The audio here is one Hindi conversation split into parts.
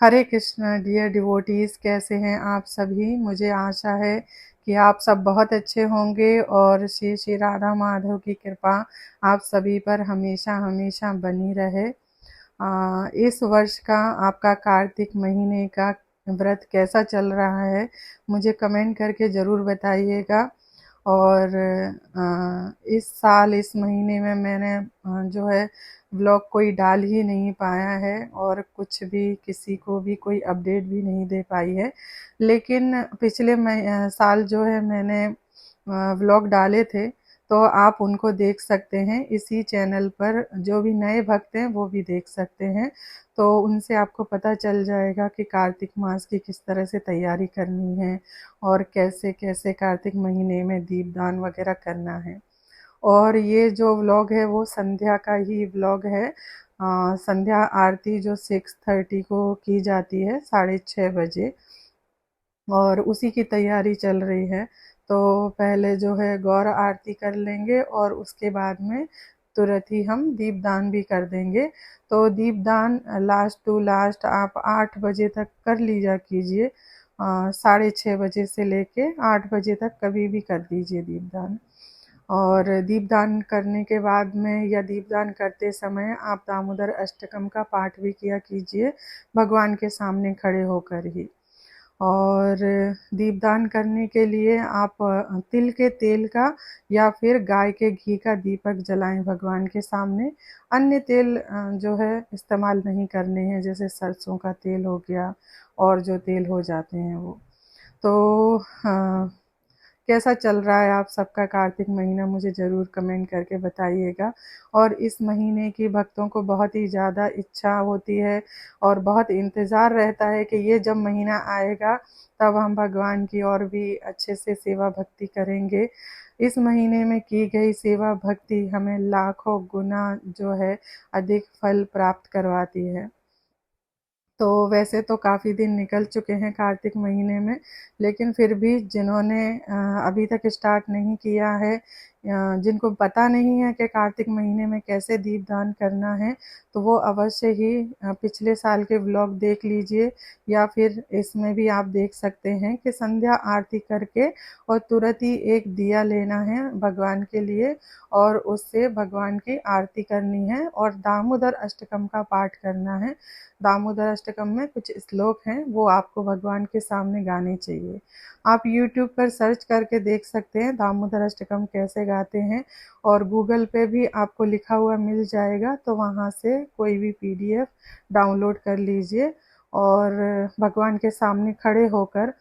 हरे कृष्णा डियर डिवोटीज, कैसे हैं आप सभी। मुझे आशा है कि आप सब बहुत अच्छे होंगे और श्री श्री राधा माधव की कृपा आप सभी पर हमेशा हमेशा बनी रहे। इस वर्ष का आपका कार्तिक महीने का व्रत कैसा चल रहा है, मुझे कमेंट करके ज़रूर बताइएगा। और इस साल इस महीने में मैंने जो है व्लॉग कोई डाल ही नहीं पाया है और कुछ भी किसी को भी कोई अपडेट भी नहीं दे पाई है। लेकिन पिछले साल जो है मैंने व्लॉग डाले थे, तो आप उनको देख सकते हैं इसी चैनल पर। जो भी नए भक्त हैं वो भी देख सकते हैं, तो उनसे आपको पता चल जाएगा कि कार्तिक मास की किस तरह से तैयारी करनी है और कैसे कैसे कार्तिक महीने में दीपदान वगैरह करना है। और ये जो व्लॉग है वो संध्या का ही व्लॉग है। संध्या आरती जो 6:30 को की जाती है, 6:30 बजे, और उसी की तैयारी चल रही है। तो पहले जो है गौर आरती कर लेंगे और उसके बाद में तुरंत ही हम दीपदान भी कर देंगे। तो दीपदान लास्ट टू लास्ट आप 8 बजे तक कर लीजा कीजिए। 6:30 बजे से लेके 8 बजे तक कभी भी कर दीजिए दीपदान। और दीपदान करने के बाद में या दीपदान करते समय आप दामोदर अष्टकम का पाठ भी किया कीजिए, भगवान के सामने खड़े होकर ही। और दीपदान करने के लिए आप तिल के तेल का या फिर गाय के घी का दीपक जलाएं भगवान के सामने। अन्य तेल जो है इस्तेमाल नहीं करने हैं, जैसे सरसों का तेल हो गया और जो तेल हो जाते हैं वो। तो कैसा चल रहा है आप सबका कार्तिक महीना, मुझे ज़रूर कमेंट करके बताइएगा। और इस महीने की भक्तों को बहुत ही ज़्यादा इच्छा होती है और बहुत इंतज़ार रहता है कि ये जब महीना आएगा तब हम भगवान की और भी अच्छे से सेवा भक्ति करेंगे। इस महीने में की गई सेवा भक्ति हमें लाखों गुना जो है अधिक फल प्राप्त करवाती है। तो वैसे तो काफ़ी दिन निकल चुके हैं कार्तिक महीने में, लेकिन फिर भी जिन्होंने अभी तक स्टार्ट नहीं किया है, जिनको पता नहीं है कि कार्तिक महीने में कैसे दीपदान करना है, तो वो अवश्य ही पिछले साल के व्लॉग देख लीजिए। या फिर इसमें भी आप देख सकते हैं कि संध्या आरती करके और तुरंत ही एक दिया लेना है भगवान के लिए और उससे भगवान की आरती करनी है और दामोदर अष्टकम का पाठ करना है। दामोदर अष्टकम में कुछ श्लोक हैं, वो आपको भगवान के सामने गाने चाहिए। आप यूट्यूब पर सर्च करके देख सकते हैं दामोदर अष्टकम कैसे गाते हैं, और गूगल पे भी आपको लिखा हुआ मिल जाएगा, तो वहाँ से कोई भी पीडीएफ डाउनलोड कर लीजिए और भगवान के सामने खड़े होकर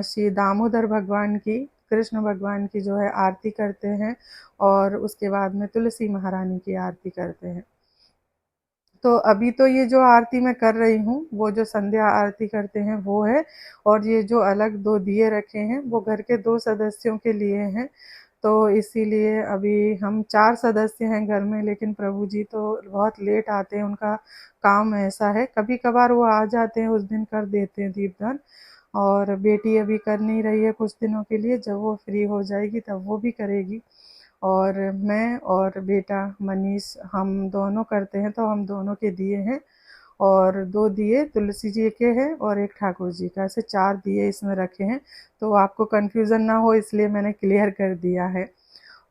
श्री दामोदर भगवान की, कृष्ण भगवान की जो है आरती करते हैं और उसके बाद में तुलसी महारानी की आरती करते हैं। तो अभी तो ये जो आरती मैं कर रही हूँ वो जो संध्या आरती करते हैं वो है, और ये जो अलग 2 दिए रखे हैं वो घर के 2 सदस्यों के लिए हैं। तो इसीलिए अभी हम 4 सदस्य हैं घर में, लेकिन प्रभु जी तो बहुत लेट आते हैं, उनका काम ऐसा है। कभी कभार वो आ जाते हैं, उस दिन कर देते हैं दीपदान। और बेटी अभी कर नहीं रही है कुछ दिनों के लिए, जब वो फ्री हो जाएगी तब वो भी करेगी। और मैं और बेटा मनीष हम दोनों करते हैं, तो हम दोनों के दिए हैं। और 2 दिए तुलसी जी के हैं और एक ठाकुर जी का, ऐसे 4 दिए इसमें रखे हैं। तो आपको कन्फ्यूज़न ना हो इसलिए मैंने क्लियर कर दिया है।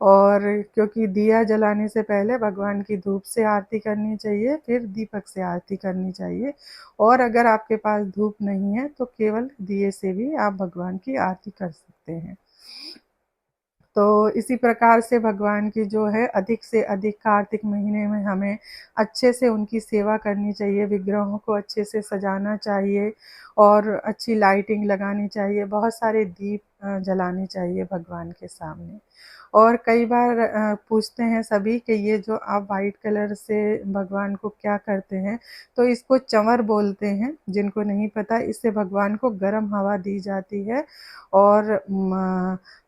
और क्योंकि दिया जलाने से पहले भगवान की धूप से आरती करनी चाहिए, फिर दीपक से आरती करनी चाहिए। और अगर आपके पास धूप नहीं है तो केवल दिए से भी आप भगवान की आरती कर सकते हैं। तो इसी प्रकार से भगवान की जो है अधिक से अधिक कार्तिक महीने में हमें अच्छे से उनकी सेवा करनी चाहिए, विग्रहों को अच्छे से सजाना चाहिए और अच्छी लाइटिंग लगानी चाहिए, बहुत सारे दीप जलाने चाहिए भगवान के सामने। और कई बार पूछते हैं सभी कि ये जो आप वाइट कलर से भगवान को क्या करते हैं, तो इसको चंवर बोलते हैं। जिनको नहीं पता, इससे भगवान को गर्म हवा दी जाती है और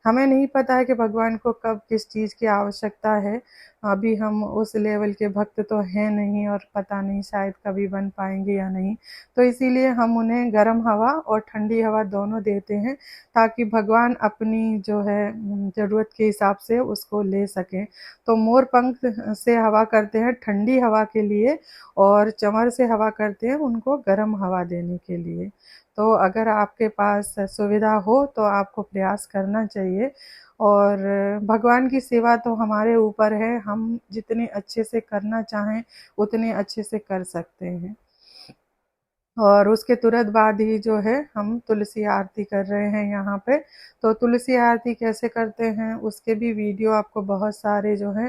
हमें नहीं पता है कि भगवान को कब किस चीज़ की आवश्यकता है। अभी हम उस लेवल के भक्त तो हैं नहीं और पता नहीं शायद कभी बन पाएंगे या नहीं। तो इसीलिए हम उन्हें गर्म हवा और ठंडी हवा दोनों देते हैं, ताकि भगवान अपनी जो है ज़रूरत के हिसाब से उसको ले सकें। तो मोर पंख से हवा करते हैं ठंडी हवा के लिए, और चंवर से हवा करते हैं उनको गर्म हवा देने के लिए। तो अगर आपके पास सुविधा हो तो आपको प्रयास करना चाहिए। और भगवान की सेवा तो हमारे ऊपर है, हम जितने अच्छे से करना चाहें उतने अच्छे से कर सकते हैं। और उसके तुरंत बाद ही जो है हम तुलसी आरती कर रहे हैं यहाँ पे। तो तुलसी आरती कैसे करते हैं उसके भी वीडियो आपको बहुत सारे जो है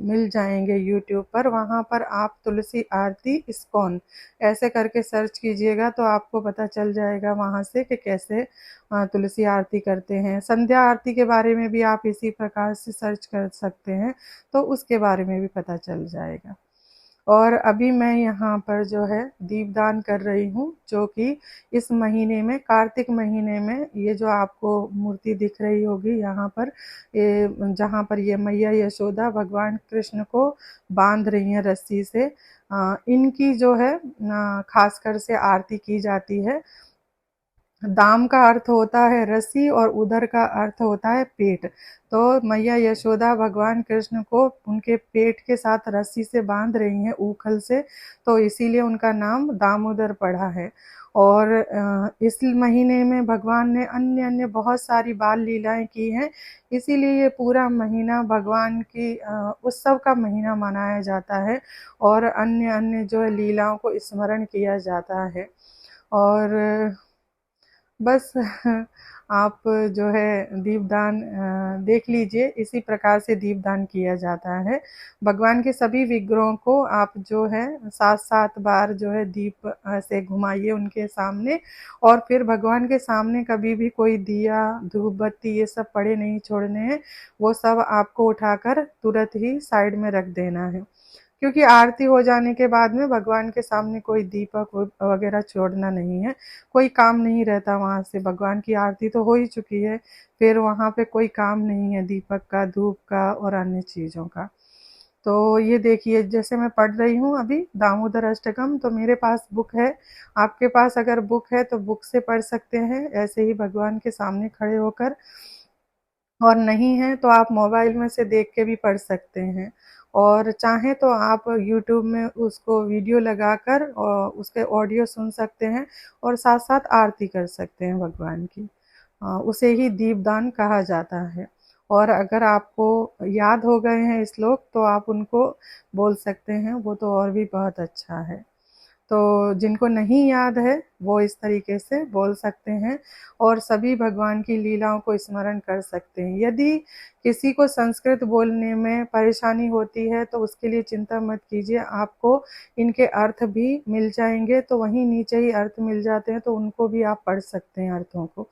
मिल जाएंगे यूट्यूब पर। वहाँ पर आप तुलसी आरती इस्कॉन ऐसे करके सर्च कीजिएगा तो आपको पता चल जाएगा वहाँ से कि कैसे तुलसी आरती करते हैं। संध्या आरती के बारे में भी आप इसी प्रकार से सर्च कर सकते हैं, तो उसके बारे में भी पता चल जाएगा। और अभी मैं यहाँ पर जो है दीपदान कर रही हूँ, जो कि इस महीने में कार्तिक महीने में ये जो आपको मूर्ति दिख रही होगी यहाँ पर, ये जहाँ पर ये मैया यशोदा भगवान कृष्ण को बांध रही हैं रस्सी से, इनकी जो है खासकर से आरती की जाती है। दाम का अर्थ होता है रस्सी और उदर का अर्थ होता है पेट। तो मैया यशोदा भगवान कृष्ण को उनके पेट के साथ रस्सी से बांध रही हैं ऊखल से, तो इसीलिए उनका नाम दामोदर पड़ा है। और इस महीने में भगवान ने अन्य अन्य बहुत सारी बाल लीलाएं की हैं, इसीलिए ये पूरा महीना भगवान की उत्सव का महीना मनाया जाता है और अन्य अन्य जो है लीलाओं को स्मरण किया जाता है। और बस आप जो है दीपदान देख लीजिए, इसी प्रकार से दीपदान किया जाता है। भगवान के सभी विग्रहों को आप जो है 7-7 बार जो है दीप से घुमाइए उनके सामने, और फिर भगवान के सामने कभी भी कोई दिया धूप बत्ती ये सब पड़े नहीं छोड़ने हैं। वो सब आपको उठाकर तुरंत ही साइड में रख देना है, क्योंकि आरती हो जाने के बाद में भगवान के सामने कोई दीपक वगैरह छोड़ना नहीं है। कोई काम नहीं रहता वहाँ से, भगवान की आरती तो हो ही चुकी है, फिर वहाँ पे कोई काम नहीं है दीपक का, धूप का और अन्य चीज़ों का। तो ये देखिए जैसे मैं पढ़ रही हूँ अभी दामोदर अष्टकम, तो मेरे पास बुक है। आपके पास अगर बुक है तो बुक से पढ़ सकते हैं ऐसे ही भगवान के सामने खड़े होकर, और नहीं है तो आप मोबाइल में से देख के भी पढ़ सकते हैं। और चाहें तो आप यूट्यूब में उसको वीडियो लगाकर और उसके ऑडियो सुन सकते हैं और साथ साथ आरती कर सकते हैं भगवान की। उसे ही दीपदान कहा जाता है। और अगर आपको याद हो गए हैं श्लोक तो आप उनको बोल सकते हैं, वो तो और भी बहुत अच्छा है। तो जिनको नहीं याद है वो इस तरीके से बोल सकते हैं और सभी भगवान की लीलाओं को स्मरण कर सकते हैं। यदि किसी को संस्कृत बोलने में परेशानी होती है तो उसके लिए चिंता मत कीजिए, आपको इनके अर्थ भी मिल जाएंगे। तो वहीं नीचे ही अर्थ मिल जाते हैं, तो उनको भी आप पढ़ सकते हैं अर्थों को।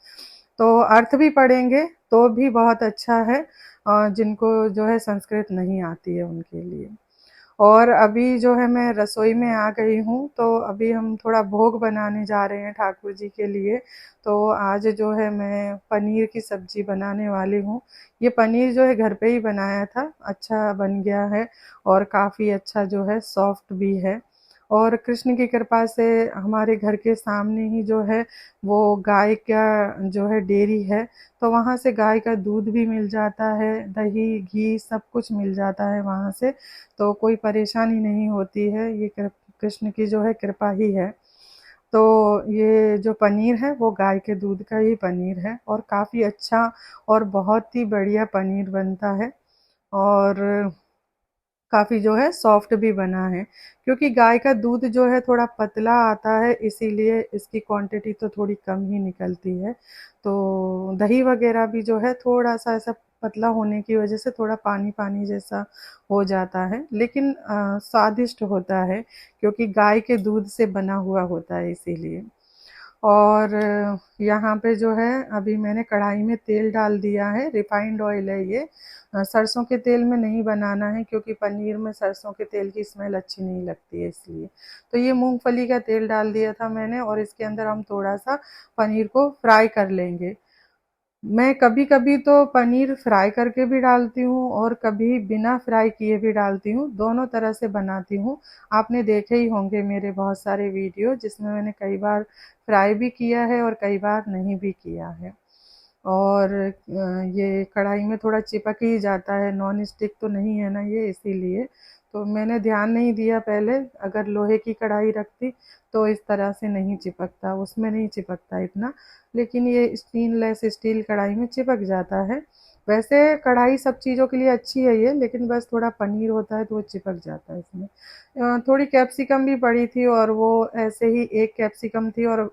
तो अर्थ भी पढ़ेंगे तो भी बहुत अच्छा है, जिनको जो है संस्कृत नहीं आती है उनके लिए। और अभी जो है मैं रसोई में आ गई हूँ, तो अभी हम थोड़ा भोग बनाने जा रहे हैं ठाकुर जी के लिए। तो आज जो है मैं पनीर की सब्जी बनाने वाली हूँ। ये पनीर जो है घर पे ही बनाया था, अच्छा बन गया है और काफ़ी अच्छा जो है सॉफ्ट भी है। और कृष्ण की कृपा से हमारे घर के सामने ही जो है वो गाय का जो है डेयरी है, तो वहाँ से गाय का दूध भी मिल जाता है, दही घी सब कुछ मिल जाता है वहाँ से। तो कोई परेशानी नहीं होती है, ये कृष्ण की जो है कृपा ही है। तो ये जो पनीर है वो गाय के दूध का ही पनीर है और काफ़ी अच्छा और बहुत ही बढ़िया पनीर बनता है। और काफ़ी जो है सॉफ्ट भी बना है, क्योंकि गाय का दूध जो है थोड़ा पतला आता है, इसीलिए इसकी क्वांटिटी तो थोड़ी कम ही निकलती है। तो दही वगैरह भी जो है थोड़ा सा ऐसा पतला होने की वजह से थोड़ा पानी पानी जैसा हो जाता है, लेकिन स्वादिष्ट होता है क्योंकि गाय के दूध से बना हुआ होता है इसीलिए। और यहाँ पे जो है अभी मैंने कढ़ाई में तेल डाल दिया है, रिफाइंड ऑयल है ये। सरसों के तेल में नहीं बनाना है क्योंकि पनीर में सरसों के तेल की स्मेल अच्छी नहीं लगती है इसलिए। तो ये मूंगफली का तेल डाल दिया था मैंने और इसके अंदर हम थोड़ा सा पनीर को फ्राई कर लेंगे। मैं कभी कभी तो पनीर फ्राई करके भी डालती हूँ और कभी बिना फ्राई किए भी डालती हूँ, दोनों तरह से बनाती हूँ। आपने देखे ही होंगे मेरे बहुत सारे वीडियो जिसमें मैंने कई बार फ्राई भी किया है और कई बार नहीं भी किया है। और ये कढ़ाई में थोड़ा चिपक ही जाता है, नॉन स्टिक तो नहीं है ना ये, इसीलिए तो मैंने ध्यान नहीं दिया पहले। अगर लोहे की कढ़ाई रखती तो इस तरह से नहीं चिपकता, उसमें नहीं चिपकता इतना, लेकिन ये स्टेनलेस स्टील कढ़ाई में चिपक जाता है। वैसे कढ़ाई सब चीज़ों के लिए अच्छी है ये, लेकिन बस थोड़ा पनीर होता है तो वो चिपक जाता है इसमें। थोड़ी कैप्सिकम भी पड़ी थी और वो ऐसे ही एक कैप्सिकम थी और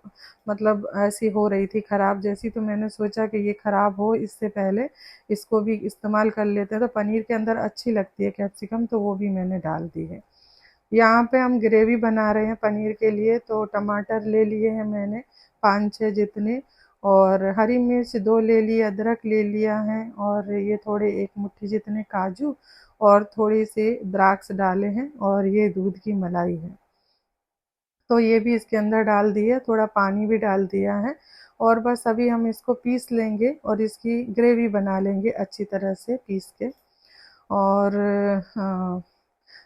मतलब ऐसी हो रही थी ख़राब जैसी, तो मैंने सोचा कि ये ख़राब हो इससे पहले इसको भी इस्तेमाल कर लेते हैं, तो पनीर के अंदर अच्छी लगती है कैप्सिकम, तो वो भी मैंने डाल दी है। यहाँ पे हम ग्रेवी बना रहे हैं पनीर के लिए, तो टमाटर ले लिए हैं मैंने 5-6 जितने, और हरी मिर्च 2 ले ली, अदरक ले लिया है, और ये थोड़े 1 मुट्ठी जितने काजू और थोड़ी सी द्राक्ष डाले हैं, और ये दूध की मलाई है, तो ये भी इसके अंदर डाल दिया, थोड़ा पानी भी डाल दिया है, और बस अभी हम इसको पीस लेंगे और इसकी ग्रेवी बना लेंगे अच्छी तरह से पीस के। और हाँ,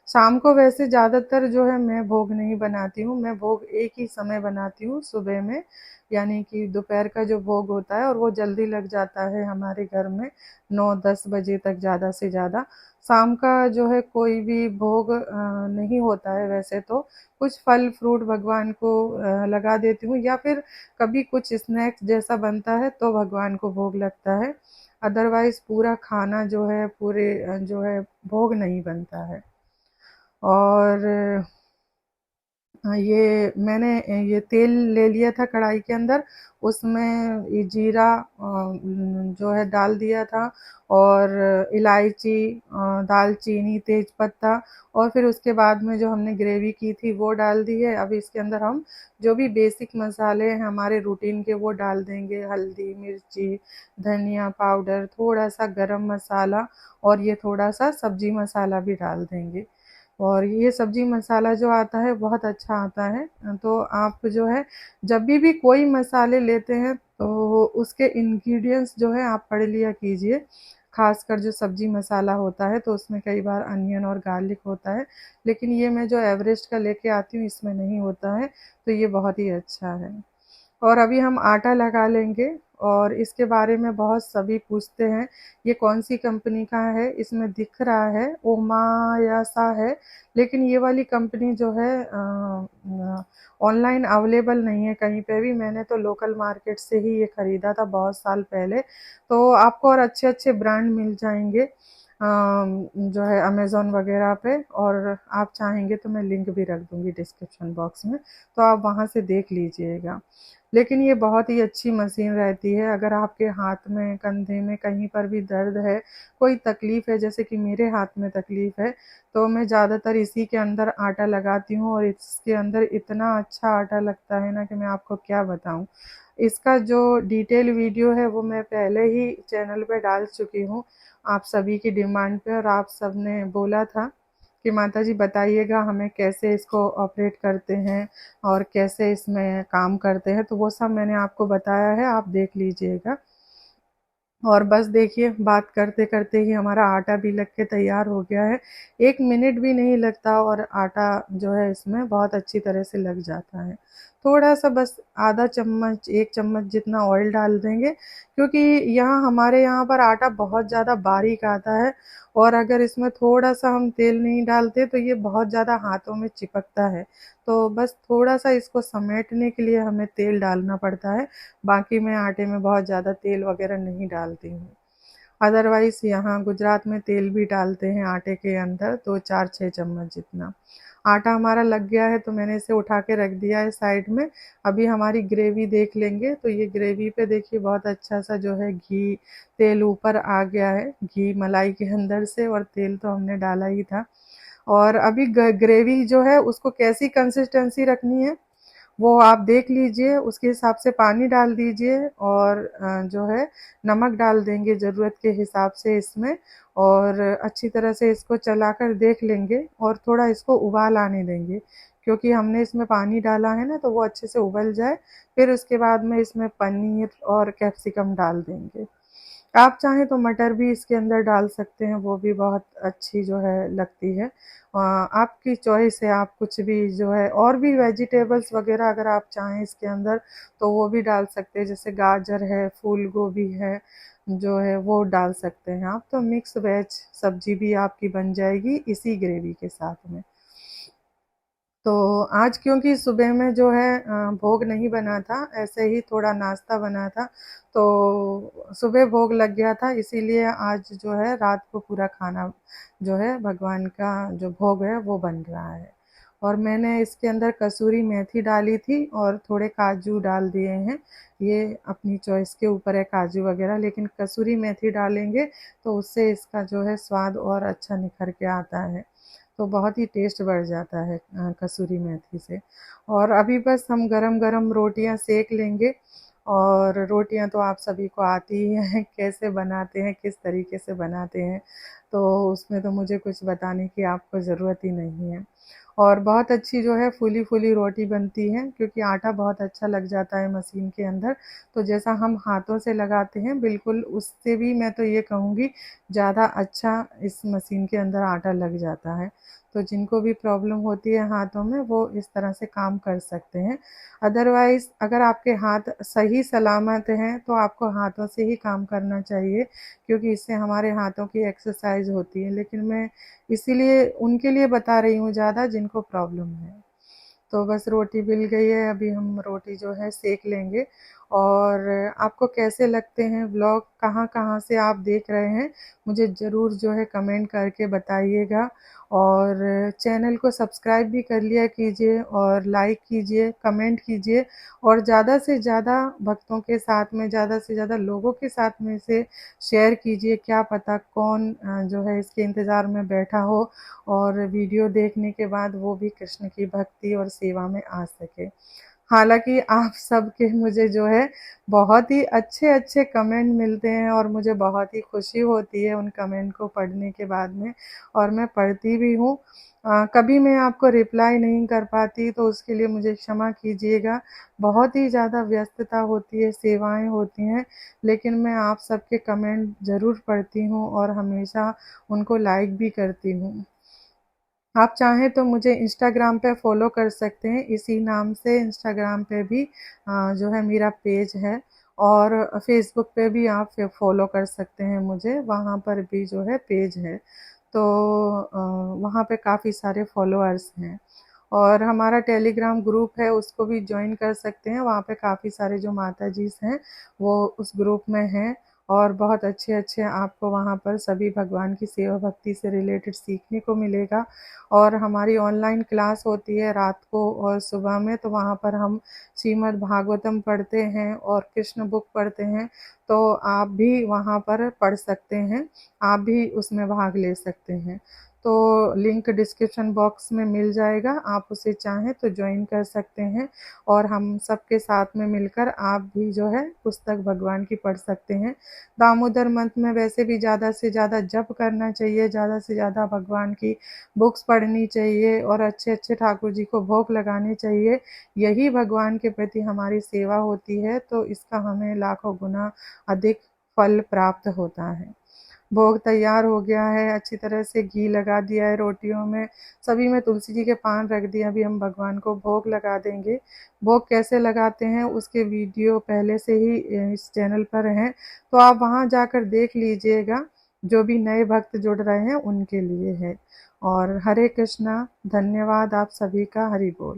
शाम को वैसे ज़्यादातर जो है मैं भोग नहीं बनाती हूँ, मैं भोग एक ही समय बनाती हूँ सुबह में, यानी कि दोपहर का जो भोग होता है, और वो जल्दी लग जाता है हमारे घर में 9-10 बजे तक ज़्यादा से ज़्यादा। शाम का जो है कोई भी भोग नहीं होता है वैसे तो, कुछ फल फ्रूट भगवान को लगा देती हूँ, या फिर कभी कुछ स्नैक्स जैसा बनता है तो भगवान को भोग लगता है, अदरवाइज़ पूरा खाना जो है पूरे जो है भोग नहीं बनता है। और ये मैंने ये तेल ले लिया था कढ़ाई के अंदर, उसमें ये जीरा जो है डाल दिया था, और इलायची, दालचीनी, तेज़पत्ता, और फिर उसके बाद में जो हमने ग्रेवी की थी वो डाल दी है। अब इसके अंदर हम जो भी बेसिक मसाले हैं हमारे रूटीन के वो डाल देंगे, हल्दी, मिर्ची, धनिया पाउडर, थोड़ा-सा गरम मसाला, और ये थोड़ा-सा सब्ज़ी मसाला भी डाल देंगे। और ये सब्ज़ी मसाला जो आता है बहुत अच्छा आता है, तो आप जो है जब भी कोई मसाले लेते हैं तो उसके इंग्रेडिएंट्स जो है आप पढ़ लिया कीजिए। ख़ासकर जो सब्ज़ी मसाला होता है तो उसमें कई बार अनियन और गार्लिक होता है, लेकिन ये मैं जो एवरेस्ट का लेके आती हूँ इसमें नहीं होता है, तो ये बहुत ही अच्छा है। और अभी हम आटा लगा लेंगे, और इसके बारे में बहुत सभी पूछते हैं ये कौन सी कंपनी का है, इसमें दिख रहा है ओमायासा है, लेकिन ये वाली कंपनी जो है ऑनलाइन अवेलेबल नहीं है कहीं पे भी। मैंने तो लोकल मार्केट से ही ये ख़रीदा था बहुत साल पहले, तो आपको और अच्छे अच्छे ब्रांड मिल जाएंगे जो है अमेज़न वगैरह पे, और आप चाहेंगे तो मैं लिंक भी रख दूँगी डिस्क्रिप्शन बॉक्स में, तो आप वहाँ से देख लीजिएगा। लेकिन ये बहुत ही अच्छी मशीन रहती है, अगर आपके हाथ में, कंधे में कहीं पर भी दर्द है, कोई तकलीफ़ है, जैसे कि मेरे हाथ में तकलीफ़ है, तो मैं ज़्यादातर इसी के अंदर आटा लगाती हूँ, और इसके अंदर इतना अच्छा आटा लगता है ना कि मैं आपको क्या बताऊँ। इसका जो डिटेल वीडियो है वो मैं पहले ही चैनल पे डाल चुकी हूँ, आप सभी की डिमांड पे, और आप सब ने बोला था कि माताजी बताइएगा हमें कैसे इसको ऑपरेट करते हैं और कैसे इसमें काम करते हैं, तो वो सब मैंने आपको बताया है, आप देख लीजिएगा। और बस देखिए बात करते करते ही हमारा आटा भी लग के तैयार हो गया है, 1 मिनट भी नहीं लगता, और आटा जो है इसमें बहुत अच्छी तरह से लग जाता है। थोड़ा सा बस आधा चम्मच 1 चम्मच जितना ऑयल डाल देंगे, क्योंकि यहाँ हमारे यहाँ पर आटा बहुत ज़्यादा बारीक आता है, और अगर इसमें थोड़ा सा हम तेल नहीं डालते तो ये बहुत ज़्यादा हाथों में चिपकता है, तो बस थोड़ा सा इसको समेटने के लिए हमें तेल डालना पड़ता है, बाकी मैं आटे में बहुत ज़्यादा तेल वगैरह नहीं डालती हूँ। अदरवाइज़ यहाँ गुजरात में तेल भी डालते हैं आटे के अंदर, तो 4-6 चम्मच जितना। आटा हमारा लग गया है तो मैंने इसे उठा के रख दिया है साइड में। अभी हमारी ग्रेवी देख लेंगे, तो ये ग्रेवी पे देखिए बहुत अच्छा सा जो है घी, तेल ऊपर आ गया है, घी मलाई के अंदर से, और तेल तो हमने डाला ही था। और अभी ग्रेवी जो है उसको कैसी कंसिस्टेंसी रखनी है वो आप देख लीजिए, उसके हिसाब से पानी डाल दीजिए, और जो है नमक डाल देंगे ज़रूरत के हिसाब से इसमें, और अच्छी तरह से इसको चलाकर देख लेंगे, और थोड़ा इसको उबाल आने देंगे, क्योंकि हमने इसमें पानी डाला है ना, तो वो अच्छे से उबल जाए, फिर उसके बाद में इसमें पनीर और कैप्सिकम डाल देंगे। आप चाहें तो मटर भी इसके अंदर डाल सकते हैं, वो भी बहुत अच्छी जो है लगती है। आपकी चॉइस है, आप कुछ भी जो है और भी वेजिटेबल्स वगैरह अगर आप चाहें इसके अंदर तो वो भी डाल सकते हैं, जैसे गाजर है, फूल गोभी है, जो है वो डाल सकते हैं आप। तो मिक्स वेज सब्जी भी आपकी बन जाएगी इसी ग्रेवी के साथ में। तो आज क्योंकि सुबह में जो है भोग नहीं बना था, ऐसे ही थोड़ा नाश्ता बना था, तो सुबह भोग लग गया था, इसीलिए आज जो है रात को पूरा खाना जो है भगवान का जो भोग है वो बन रहा है। और मैंने इसके अंदर कसूरी मेथी डाली थी और थोड़े काजू डाल दिए हैं। ये अपनी चॉइस के ऊपर है काजू वगैरह, लेकिन कसूरी मेथी डालेंगे तो उससे इसका जो है स्वाद और अच्छा निखर के आता है, तो बहुत ही टेस्ट बढ़ जाता है कसूरी मेथी से। और अभी बस हम गरम-गरम रोटियां सेक लेंगे। और रोटियां तो आप सभी को आती ही हैं कैसे बनाते हैं, किस तरीके से बनाते हैं, तो उसमें तो मुझे कुछ बताने की आपको ज़रूरत ही नहीं है। और बहुत अच्छी जो है फूली-फूली रोटी बनती है, क्योंकि आटा बहुत अच्छा लग जाता है मशीन के अंदर। तो जैसा हम हाथों से लगाते हैं बिल्कुल उससे भी मैं तो ये कहूँगी ज़्यादा अच्छा इस मशीन के अंदर आटा लग जाता है। तो जिनको भी प्रॉब्लम होती है हाथों में वो इस तरह से काम कर सकते हैं। अदरवाइज़ अगर आपके हाथ सही सलामत हैं तो आपको हाथों से ही काम करना चाहिए, क्योंकि इससे हमारे हाथों की एक्सरसाइज़ होती है। लेकिन मैं इसीलिए उनके लिए बता रही हूँ ज़्यादा जिनको प्रॉब्लम है। तो बस रोटी मिल गई है, अभी हम रोटी जो है सेक लेंगे। और आपको कैसे लगते हैं व्लॉग, कहाँ-कहाँ से आप देख रहे हैं, मुझे ज़रूर जो है कमेंट करके बताइएगा। और चैनल को सब्सक्राइब भी कर लिया कीजिए और लाइक कीजिए, कमेंट कीजिए और ज़्यादा से ज़्यादा भक्तों के साथ में, ज़्यादा से ज़्यादा लोगों के साथ में इसे शेयर कीजिए। क्या पता कौन जो है इसके इंतज़ार में बैठा हो और वीडियो देखने के बाद वो भी कृष्ण की भक्ति और सेवा में आ सके। हालाँकि आप सबके मुझे जो है बहुत ही अच्छे-अच्छे कमेंट मिलते हैं और मुझे बहुत ही खुशी होती है उन कमेंट को पढ़ने के बाद में, और मैं पढ़ती भी हूँ। कभी मैं आपको रिप्लाई नहीं कर पाती तो उसके लिए मुझे क्षमा कीजिएगा। बहुत ही ज़्यादा व्यस्तता होती है, सेवाएँ होती हैं, लेकिन मैं आप सबके कमेंट ज़रूर पढ़ती हूँ और हमेशा उनको लाइक भी करती हूँ। आप चाहें तो मुझे इंस्टाग्राम पे फ़ॉलो कर सकते हैं, इसी नाम से इंस्टाग्राम पे भी जो है मेरा पेज है। और फ़ेसबुक पे भी आप फ़ॉलो कर सकते हैं मुझे, वहाँ पर भी जो है पेज है। तो वहाँ पे काफ़ी सारे फ़ॉलोअर्स हैं। और हमारा टेलीग्राम ग्रुप है उसको भी जॉइन कर सकते हैं, वहाँ पे काफ़ी सारे जो माताजीज़ हैं वो उस ग्रुप में हैं। और बहुत अच्छे-अच्छे आपको वहाँ पर सभी भगवान की सेवा भक्ति से रिलेटेड सीखने को मिलेगा। और हमारी ऑनलाइन क्लास होती है रात को और सुबह में, तो वहाँ पर हम श्रीमद् भागवतम पढ़ते हैं और कृष्ण बुक पढ़ते हैं। तो आप भी वहाँ पर पढ़ सकते हैं, आप भी उसमें भाग ले सकते हैं। तो लिंक डिस्क्रिप्शन बॉक्स में मिल जाएगा, आप उसे चाहें तो जॉइन कर सकते हैं। और हम सबके साथ में मिलकर आप भी जो है पुस्तक भगवान की पढ़ सकते हैं। दामोदर मंथ में वैसे भी ज़्यादा से ज़्यादा जप करना चाहिए, ज़्यादा से ज़्यादा भगवान की बुक्स पढ़नी चाहिए और अच्छे-अच्छे ठाकुर जी को भोग लगाने चाहिए। यही भगवान के प्रति हमारी सेवा होती है, तो इसका हमें लाखों गुना अधिक फल प्राप्त होता है। भोग तैयार हो गया है, अच्छी तरह से घी लगा दिया है रोटियों में, सभी में तुलसी जी के पान रख दिए, अभी हम भगवान को भोग लगा देंगे। भोग कैसे लगाते हैं उसके वीडियो पहले से ही इस चैनल पर हैं, तो आप वहाँ जाकर देख लीजिएगा, जो भी नए भक्त जुड़ रहे हैं उनके लिए है। और हरे कृष्णा, धन्यवाद आप सभी का, हरि बोल।